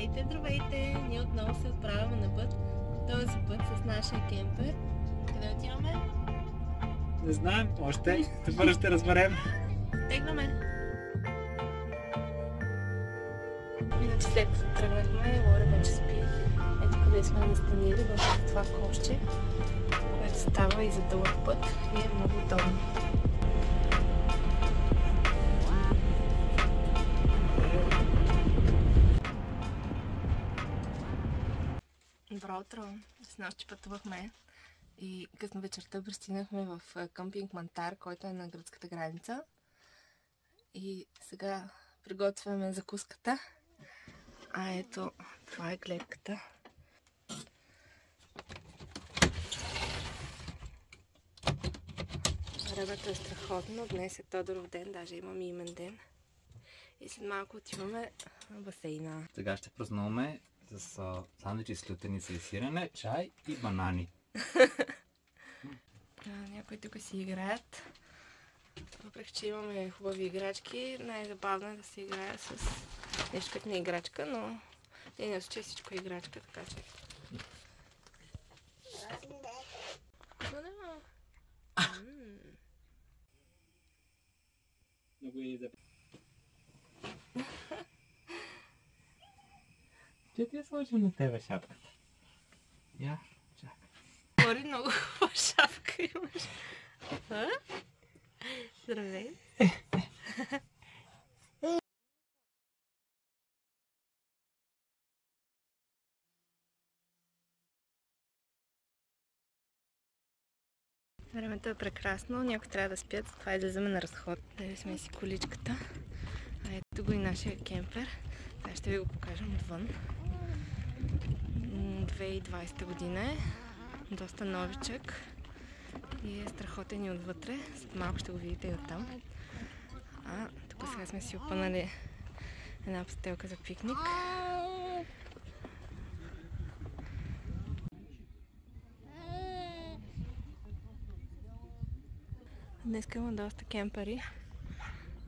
Здравейте, здравейте! Ние отново се отправяме на път. Този път с нашия кемпер. Къде отиваме? Не знаем още. Тепърво ще разберем. Тегламе! Иначе след като тръгнахме, Лора вече спи. Ето къде сме настанили в това кошче, което става и за дълъг път и е много удобно. Добро утро! С нощи пътувахме и късно вечерта пристигнахме в къмпинг Мантар, който е на гръцката граница. И сега приготвяме закуската. А ето, това е гледката. Времето е страхотно. Днес е Тодоров ден, даже имам и имен ден. И след малко отиваме на басейна. Сега ще празнуваме с сандвичи с лютеница и сирене, чай и банани. Някои тук си играят. Въпреки че имаме хубави играчки, най-забавно е да се играе с нещо като не играчка, но не на случай всичко е играчка, така че... Много и да... Че ти е сложил на тебе шапката? Я, чакай. Лори, много хубава шапка имаш. Здравей. Времето е прекрасно, някои трябва да спят, затова излизаме на разход. Дали сме си количката. А ето го и нашия кемпер. Сега ще ви го покажем отвън. 2020 година е. Доста новичък. И е страхотен и отвътре. След малко ще го видите и оттам. А тук сега сме си опънали една постелка за пикник. Днес има доста кемпери.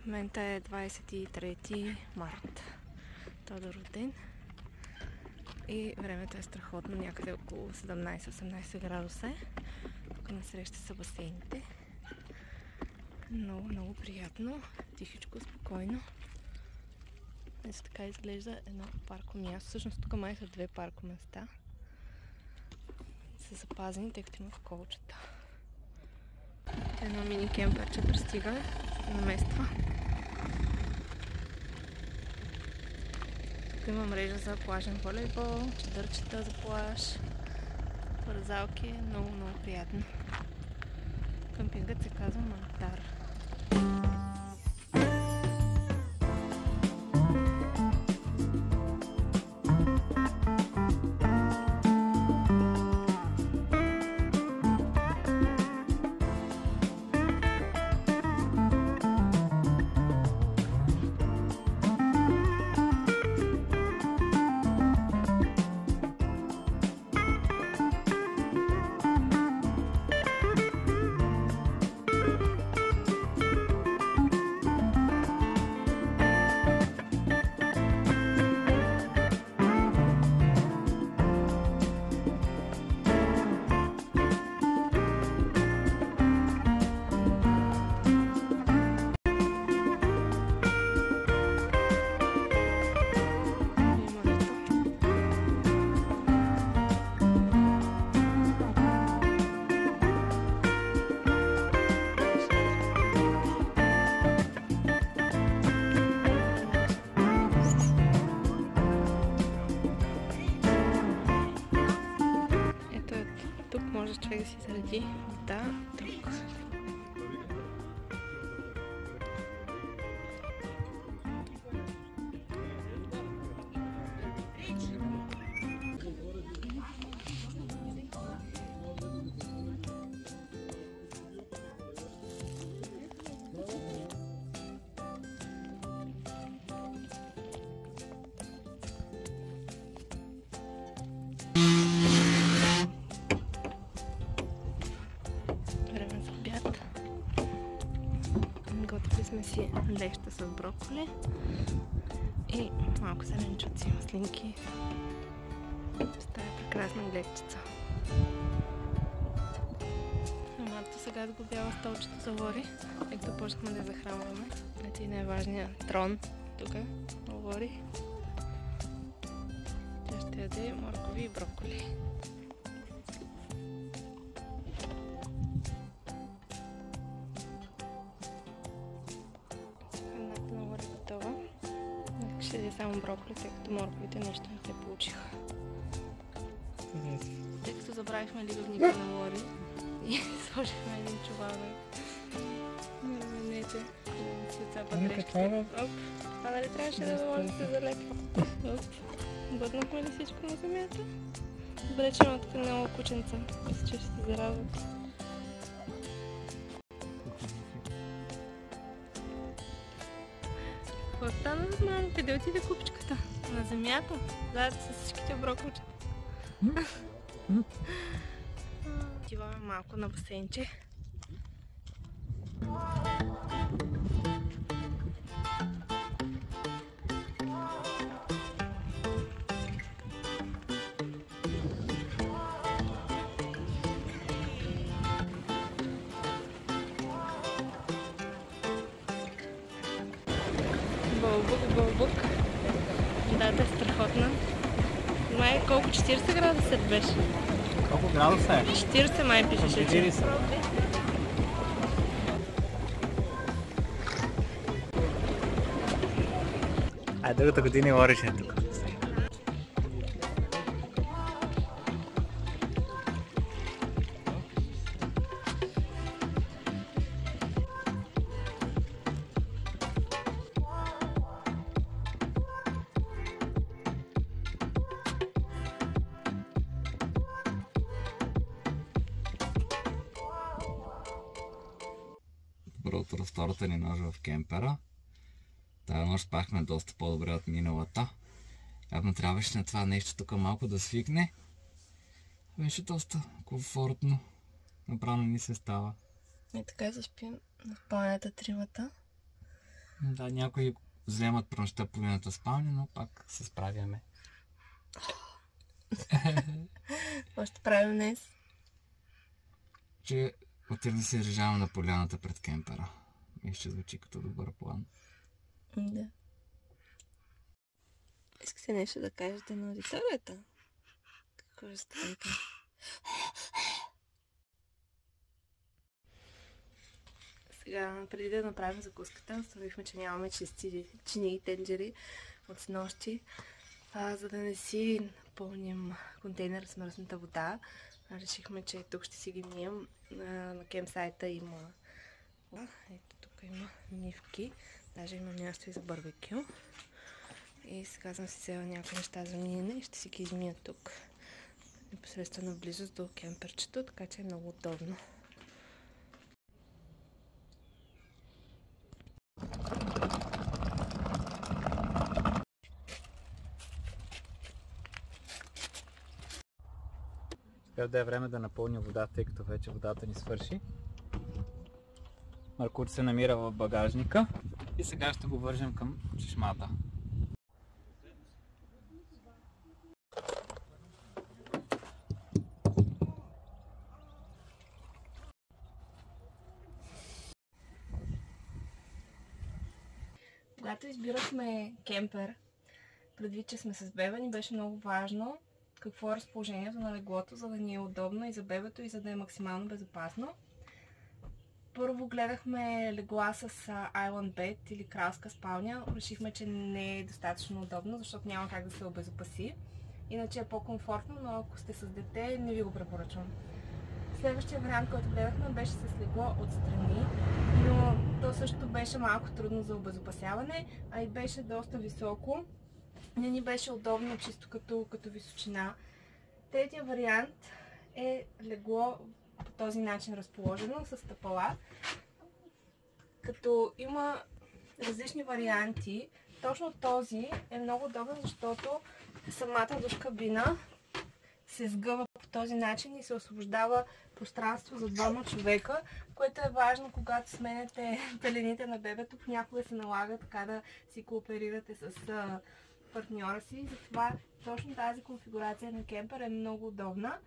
В момента е 23 март. Тодоров ден. И времето е страхотно. Някъде около 17-18 градуса е. Тук насреща са басейните. Много, много приятно. Тихичко, спокойно. Ето така изглежда едно парко място. Всъщност тук май са две парко места. Са запазени, тъй като имат колчета. Едно мини кемперче пристига, се намества. Тук има мрежа за плажен волейбол, чадърчета за плаж, парзалки, много, много приятно. Къмпингът се казва Мантар. Човек да си зареди вода тук. Готвили сме си леща с броколи И малко зеленчуци, маслинки. С тази прекрасна гледчица. Марто сега сглобява столчето за Лори, тъй като почнахме да я захранваме. Ето и най-важният трон тук, Лори. Тя ще яде моркови и броколи. Храната на Лори е готова. Ще яде само броколи, тъй като морковите нещо не се получиха. Тъй като забравихме ливовника на Лори и сложихме един чувал на раменете, да си отцапа дрежките. Оп, това нали трябваше да може да се залепи? Оп, бъднахме ли всичко на земята? Добре, че има тук много кученца, мисля, че ще се зарадват. Какво стана, мамо? Къде отиде купчката? На земята? Заедно с всичките броколчета. Отиваме малко на басейнче. Бълбук, бълбук. Водата е страхотна. Май колко? 40 градуса беше? Колко градуса е? 40 май пишеше, че. А другата година Лори ще е тук. Добро утро, втората ни нощ в кемпера. Тая нощ спахме доста по-добре от миналата. Явно трябваше на това нещо тук малко да свикне. Беше доста комфортно. Направо ни се става. И така заспим на спалнята тримата. Да, някои вземат прънща половината спалня, но пак се справяме. Какво ще правим днес? Че отивам да се режаваме на поляната пред кемпера. И ще звучи като добър план. Да. Искате нещо да кажете на аудиторията? Какво ще стане там? Сега, преди да направим закуската, установихме, че нямаме чисти чини и тенджери от снощи. За да не си напълним контейнер с мръсната вода, решихме, че тук ще си ги мием. На кемпсайта има... Ето тук има мивки. Даже има място и за барбекю. И сега съм си взела някои неща за миене и ще си ги измия тук. Непосредствено близост до кемперчето, така че е много удобно. Сега да е време да напълня водата, тъй като вече водата ни свърши. Маркут се намира в багажника и сега ще го вържем към чешмата. Когато избирахме кемпер, предвид, че сме с бебе, ни беше много важно какво е разположението на леглото, за да ни е удобно и за бебето, и за да е максимално безопасно. Първо гледахме легла с Island Bed или кралска спалня. Решихме, че не е достатъчно удобно, защото няма как да се обезопаси. Иначе е по-комфортно, но ако сте с дете, не ви го препоръчвам. Следващия вариант, който гледахме, беше с легло отстрани, но то също беше малко трудно за обезопасяване, а и беше доста високо. Не ни беше удобно чисто като височина. Третия вариант е легло по този начин разположено с стъпала. Като има различни варианти, точно този е много удобен, защото самата душ кабина се сгъва по този начин и се освобождава пространство за двама човека, което е важно, когато сменяте пелените на бебето. Понякога се налага така да си кооперирате с партньора си. Затова точно тази конфигурация на кемпер е много удобна.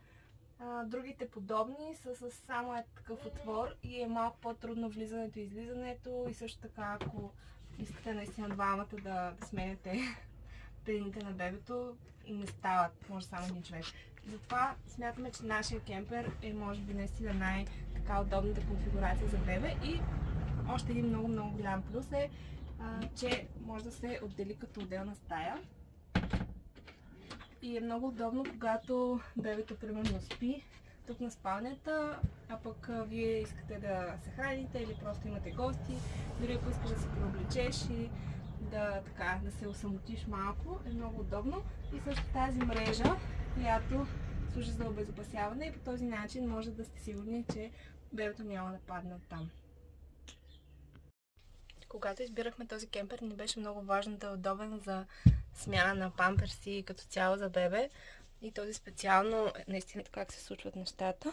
Другите подобни са с само такъв отвор и е малко по-трудно влизането и излизането. И също така, ако искате наистина двамата да сменяте пелените на бебето, не стават, може само един човек. Затова смятаме, че нашия кемпер е може би наистина най-така удобната конфигурация за бебе. И още един много голям плюс е, че може да се отдели като отделна стая. И е много удобно, когато бебето примерно спи тук на спалнята, а пък вие искате да се храните или просто имате гости, дори ако искаш да се преоблечеш и да се осамотиш малко, е много удобно. И също тази мрежа, която служи за обезопасяване, и по този начин може да сте сигурни, че бебето няма да падне оттам. Когато избирахме този кемпер, ни беше много важно да е удобен за смяна на памперси като цяло за бебе. И този специално, наистина как се случват нещата.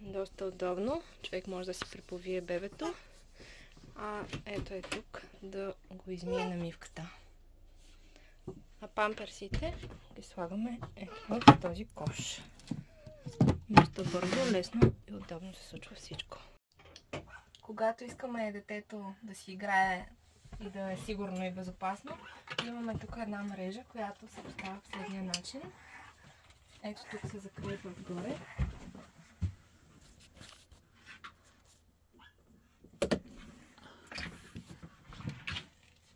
Доста удобно. Човек може да си приповие бебето. Ето е тук да го измие намивката. А памперсите ги слагаме в този кош. Доста бързо, лесно и удобно се случва всичко. Когато искаме детето да си играе и да е сигурно и безопасно, имаме тук една мрежа, която се поставя по следния начин. Ето тук се закрива отгоре.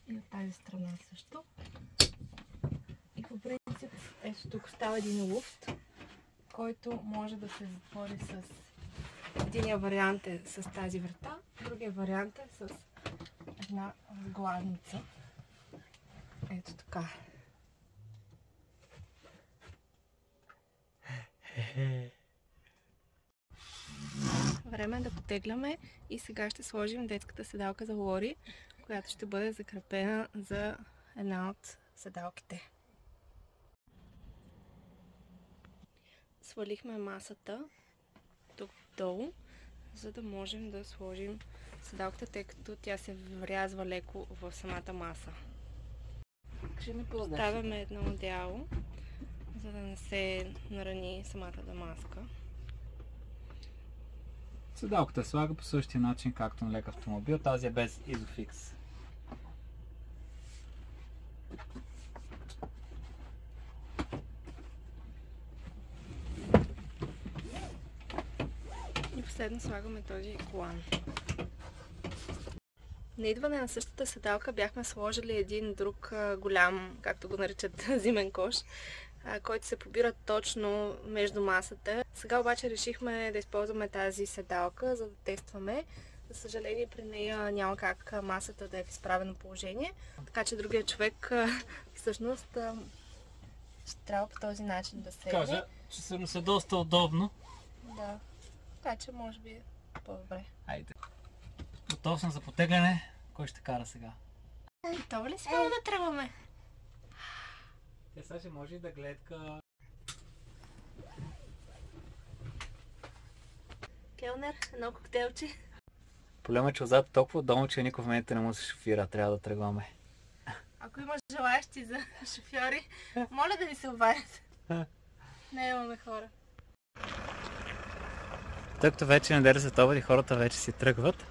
И от тази страна също. И по принцип, ето тук става един луфт, който може да се затвори с... Единия вариант е с тази врата, другия вариант е с една разгладница. Ето така. Време е да потегляме и сега ще сложим детската седалка за Лори, която ще бъде закрепена за една от седалките. Свалихме масата тук долу, за да можем да сложим седалката, тъй като тя се врязва леко в самата маса. Поставяме едно одеяло, за да не се нарани самата дамаска. Седалката слага по същия начин, както на лек автомобил. Тази е без изофикс. И последно слагаме този колан. На идване на същата седалка бяхме сложили един друг голям, както го наричат, зимен кош, който се побира точно между масата. Сега обаче решихме да използваме тази седалка, за да тестваме. За съжаление, при нея няма как масата да е в изправено положение, така че другия човек всъщност ще трябва по този начин да седне. Кажа, че се доста удобно. Да, така че може би е по-добре. Айде. Готов съм за потегляне. Кой ще кара сега? Готова ли си да тръгваме? Те сега ще може и да гледка. Келнер, едно коктейлче. Проблемът е, че отзад толкова удобно, че никой в момента не му се шофира. Трябва да тръгваме. Ако имаш желаящи за шофьори, моля да ни се обадят. Не имаме хора. Тъй като вече неделя след обед и хората вече си тръгват,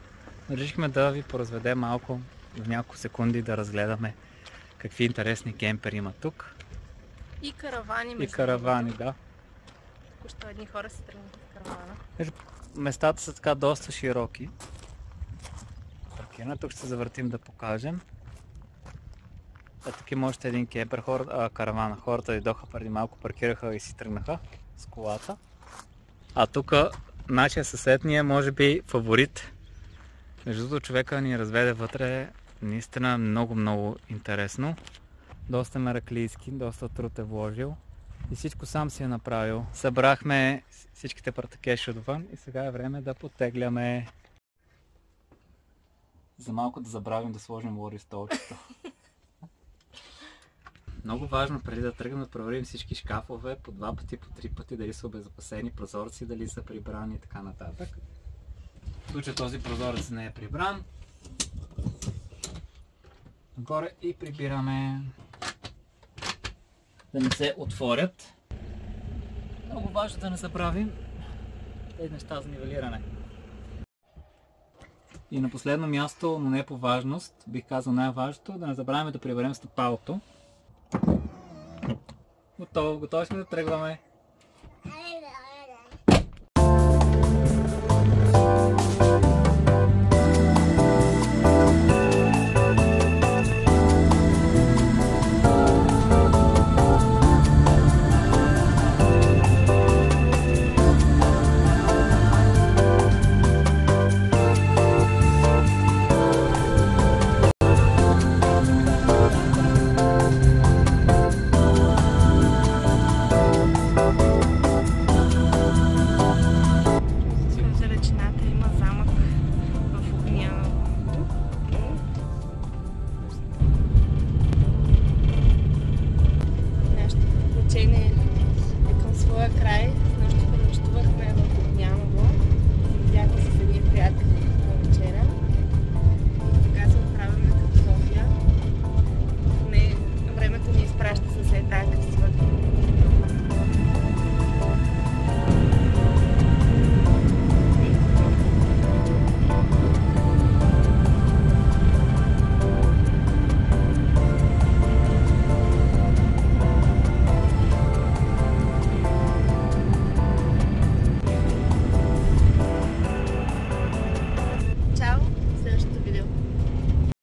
решихме да ви поразведем малко в няколко секунди да разгледаме какви интересни кемпери има тук. И каравани. И каравани, да. Току-що едни хора се тръгнаха в каравана. Местата са така доста широки. Тук ще се завъртим да покажем. Тук има още един кемпер, каравана. Хората дойдоха преди малко, паркираха и си тръгнаха с колата. А тук нашия съсед ни е може би фаворит. Между другото, човека ни разведе вътре наистина много интересно. Доста мераклийски, доста труд е вложил. И всичко сам си е направил. Събрахме всичките партакеши отвън и сега е време да потегляме. За малко да забравим да сложим Лори в столчето. Много важно преди да тръгнем да проверим всички шкафове по 2 пъти, по 3 пъти, дали са обезопасени прозорци, дали са прибрани и така нататък. В случай този прозорец не е прибран, нагоре и прибираме да не се отворят. Много важно да не забравим тези неща за нивелиране. И на последно място, но не по важност, бих казал най-важното, да не забравяме да приберем стъпалото. Готово, готови сме да тръгваме.